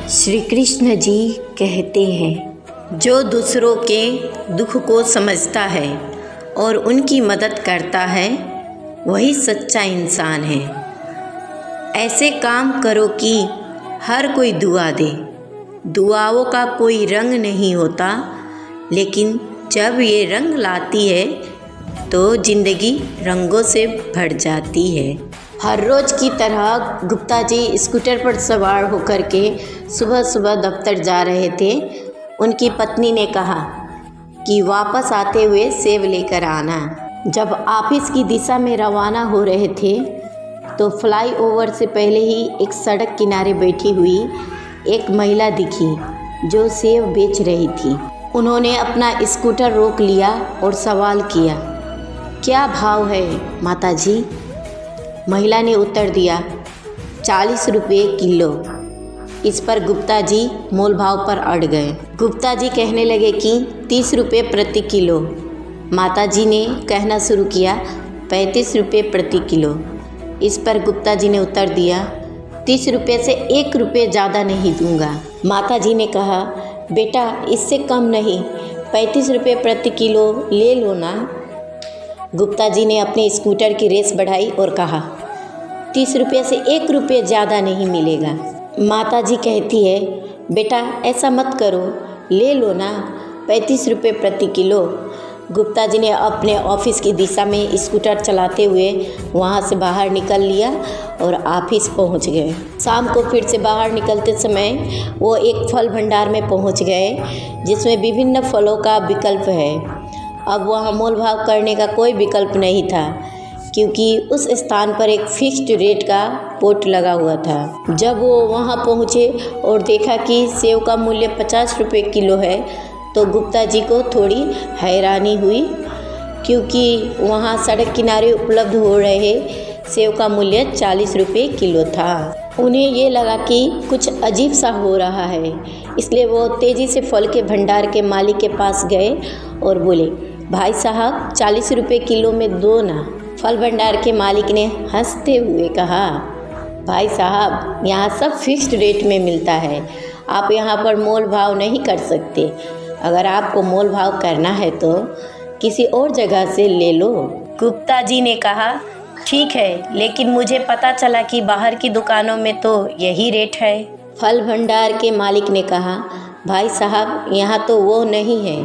श्री कृष्ण जी कहते हैं, जो दूसरों के दुख को समझता है और उनकी मदद करता है वही सच्चा इंसान है। ऐसे काम करो कि हर कोई दुआ दे। दुआओं का कोई रंग नहीं होता, लेकिन जब ये रंग लाती है तो ज़िंदगी रंगों से भर जाती है। हर रोज़ की तरह गुप्ता जी स्कूटर पर सवार होकर के सुबह सुबह दफ्तर जा रहे थे। उनकी पत्नी ने कहा कि वापस आते हुए सेब लेकर आना। जब ऑफिस की दिशा में रवाना हो रहे थे तो फ्लाईओवर से पहले ही एक सड़क किनारे बैठी हुई एक महिला दिखी जो सेब बेच रही थी। उन्होंने अपना स्कूटर रोक लिया और सवाल किया, क्या भाव है माता जी? महिला ने उत्तर दिया, 40 रुपये किलो। इस पर गुप्ता जी मोल भाव पर अड़ गए। गुप्ता जी कहने लगे कि 30 रुपये प्रति किलो। माता जी ने कहना शुरू किया, 35 रुपये प्रति किलो। इस पर गुप्ता जी ने उत्तर दिया, 30 रुपये से 1 रुपये ज़्यादा नहीं दूंगा। माता जी ने कहा, बेटा इससे कम नहीं, 35 रुपये प्रति किलो ले लो ना। गुप्ता जी ने अपने स्कूटर की रेस बढ़ाई और कहा, 30 रुपये से 1 रुपये ज़्यादा नहीं मिलेगा। माता जी कहती है, बेटा ऐसा मत करो, ले लो ना, 35 रुपये प्रति किलो। गुप्ता जी ने अपने ऑफिस की दिशा में स्कूटर चलाते हुए वहाँ से बाहर निकल लिया और ऑफिस पहुँच गए। शाम को फिर से बाहर निकलते समय वो एक फल भंडार में पहुँच गए जिसमें विभिन्न फलों का विकल्प है। अब वहाँ मोल भाव करने का कोई विकल्प नहीं था, क्योंकि उस स्थान पर एक फिक्स्ड रेट का बोर्ड लगा हुआ था। जब वो वहाँ पहुँचे और देखा कि सेब का मूल्य 50 रुपये किलो है तो गुप्ता जी को थोड़ी हैरानी हुई, क्योंकि वहाँ सड़क किनारे उपलब्ध हो रहे सेब का मूल्य 40 रुपये किलो था। उन्हें ये लगा कि कुछ अजीब सा हो रहा है, इसलिए वो तेज़ी से फल के भंडार के मालिक के पास गए और बोले, भाई साहब 40 रुपये किलो में दो ना। फल भंडार के मालिक ने हंसते हुए कहा, भाई साहब यहाँ सब फिक्स्ड रेट में मिलता है, आप यहाँ पर मोल भाव नहीं कर सकते। अगर आपको मोल भाव करना है तो किसी और जगह से ले लो। गुप्ता जी ने कहा, ठीक है, लेकिन मुझे पता चला कि बाहर की दुकानों में तो यही रेट है। फल भंडार के मालिक ने कहा, भाई साहब यहाँ तो वो नहीं है,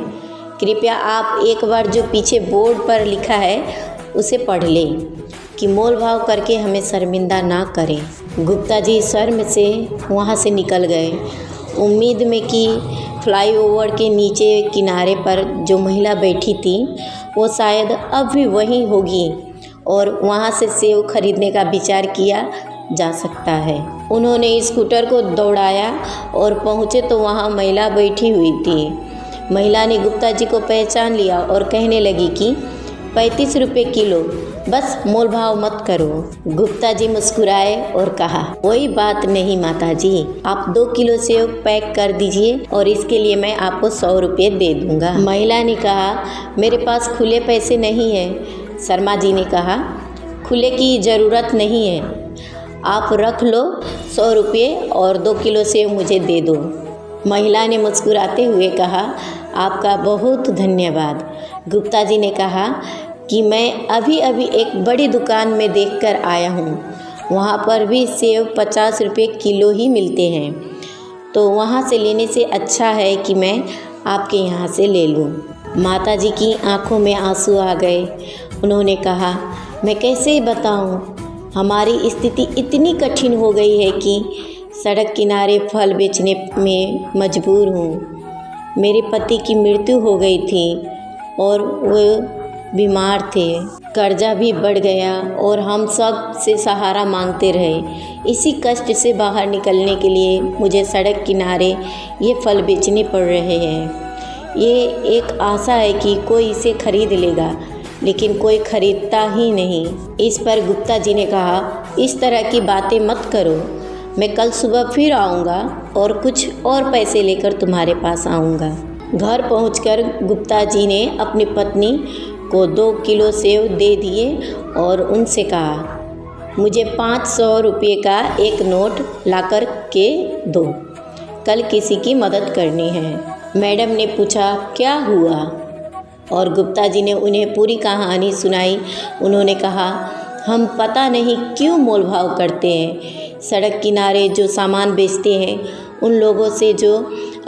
कृपया आप एक बार जो पीछे बोर्ड पर लिखा है उसे पढ़ लें कि मोल भाव करके हमें शर्मिंदा ना करें। गुप्ता जी शर्म से वहाँ से निकल गए, उम्मीद में कि फ्लाईओवर के नीचे किनारे पर जो महिला बैठी थी वो शायद अब भी वहीं होगी और वहाँ से सेब खरीदने का विचार किया जा सकता है। उन्होंने स्कूटर को दौड़ाया और पहुँचे तो वहाँ महिला बैठी हुई थी। महिला ने गुप्ता जी को पहचान लिया और कहने लगी कि 35 रुपये किलो, बस मोल भाव मत करो। गुप्ता जी मुस्कुराए और कहा, कोई बात नहीं माता जी, आप 2 किलो सेब पैक कर दीजिए और इसके लिए मैं आपको 100 रुपये दे दूंगा। महिला ने कहा, मेरे पास खुले पैसे नहीं हैं। शर्मा जी ने कहा, खुले की ज़रूरत नहीं है, आप रख लो 100 रुपये और 2 किलो सेब मुझे दे दो। महिला ने मुस्कुराते हुए कहा, आपका बहुत धन्यवाद। गुप्ता जी ने कहा कि मैं अभी अभी एक बड़ी दुकान में देखकर आया हूँ, वहाँ पर भी सेब 50 रुपये किलो ही मिलते हैं, तो वहाँ से लेने से अच्छा है कि मैं आपके यहाँ से ले लूँ। माता जी की आंखों में आंसू आ गए। उन्होंने कहा, मैं कैसे बताऊँ, हमारी स्थिति इतनी कठिन हो गई है कि सड़क किनारे फल बेचने में मजबूर हूँ। मेरे पति की मृत्यु हो गई थी और वो बीमार थे, कर्जा भी बढ़ गया और हम सब से सहारा मांगते रहे। इसी कष्ट से बाहर निकलने के लिए मुझे सड़क किनारे ये फल बेचने पड़ रहे हैं। ये एक आशा है कि कोई इसे खरीद लेगा, लेकिन कोई खरीदता ही नहीं। इस पर गुप्ता जी ने कहा, इस तरह की बातें मत करो, मैं कल सुबह फिर आऊँगा और कुछ और पैसे लेकर तुम्हारे पास आऊँगा। घर पहुंचकर गुप्ता जी ने अपनी पत्नी को 2 किलो सेब दे दिए और उनसे कहा, मुझे 500 रुपये का एक नोट लाकर के दो। कल किसी की मदद करनी है। मैडम ने पूछा, क्या हुआ? और गुप्ता जी ने उन्हें पूरी कहानी सुनाई। उन्होंने कहा, हम पता नहीं क्यों मोल भाव करते हैं। सड़क किनारे जो सामान बेचते हैं उन लोगों से जो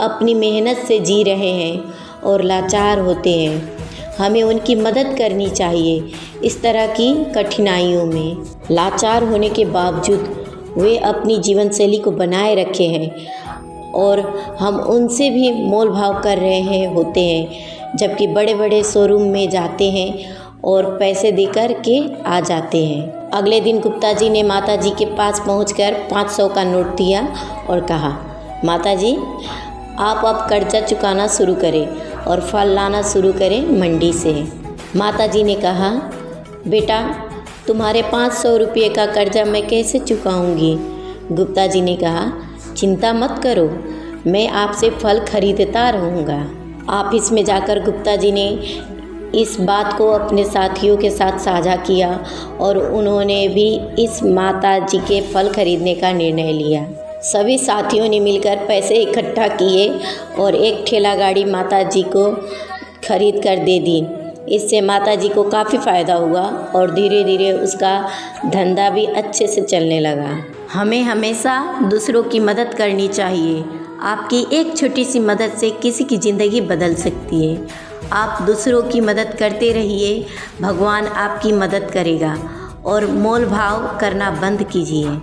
अपनी मेहनत से जी रहे हैं और लाचार होते हैं, हमें उनकी मदद करनी चाहिए। इस तरह की कठिनाइयों में लाचार होने के बावजूद वे अपनी जीवन शैली को बनाए रखे हैं और हम उनसे भी मोल भाव कर रहे होते हैं, जबकि बड़े बड़े शोरूम में जाते हैं और पैसे देकर के आ जाते हैं। अगले दिन गुप्ता जी ने माता जी के पास पहुंचकर 500 का नोट दिया और कहा, माता जी, आप अब कर्जा चुकाना शुरू करें और फल लाना शुरू करें मंडी से। माता जी ने कहा, बेटा, तुम्हारे 500 रुपये का कर्जा मैं कैसे चुकाऊंगी? गुप्ता जी ने कहा, चिंता मत करो, मैं आपसे फल खरीदता रहूँगा। ऑफिस में जाकर गुप्ता जी ने इस बात को अपने साथियों के साथ साझा किया और उन्होंने भी इस माता जी के फल खरीदने का निर्णय लिया। सभी साथियों ने मिलकर पैसे इकट्ठा किए और एक ठेला गाड़ी माता जी को खरीद कर दे दी। इससे माता जी को काफ़ी फ़ायदा हुआ और धीरे धीरे उसका धंधा भी अच्छे से चलने लगा। हमें हमेशा दूसरों की मदद करनी चाहिए। आपकी एक छोटी सी मदद से किसी की ज़िंदगी बदल सकती है। आप दूसरों की मदद करते रहिए, भगवान आपकी मदद करेगा और मोल भाव करना बंद कीजिए।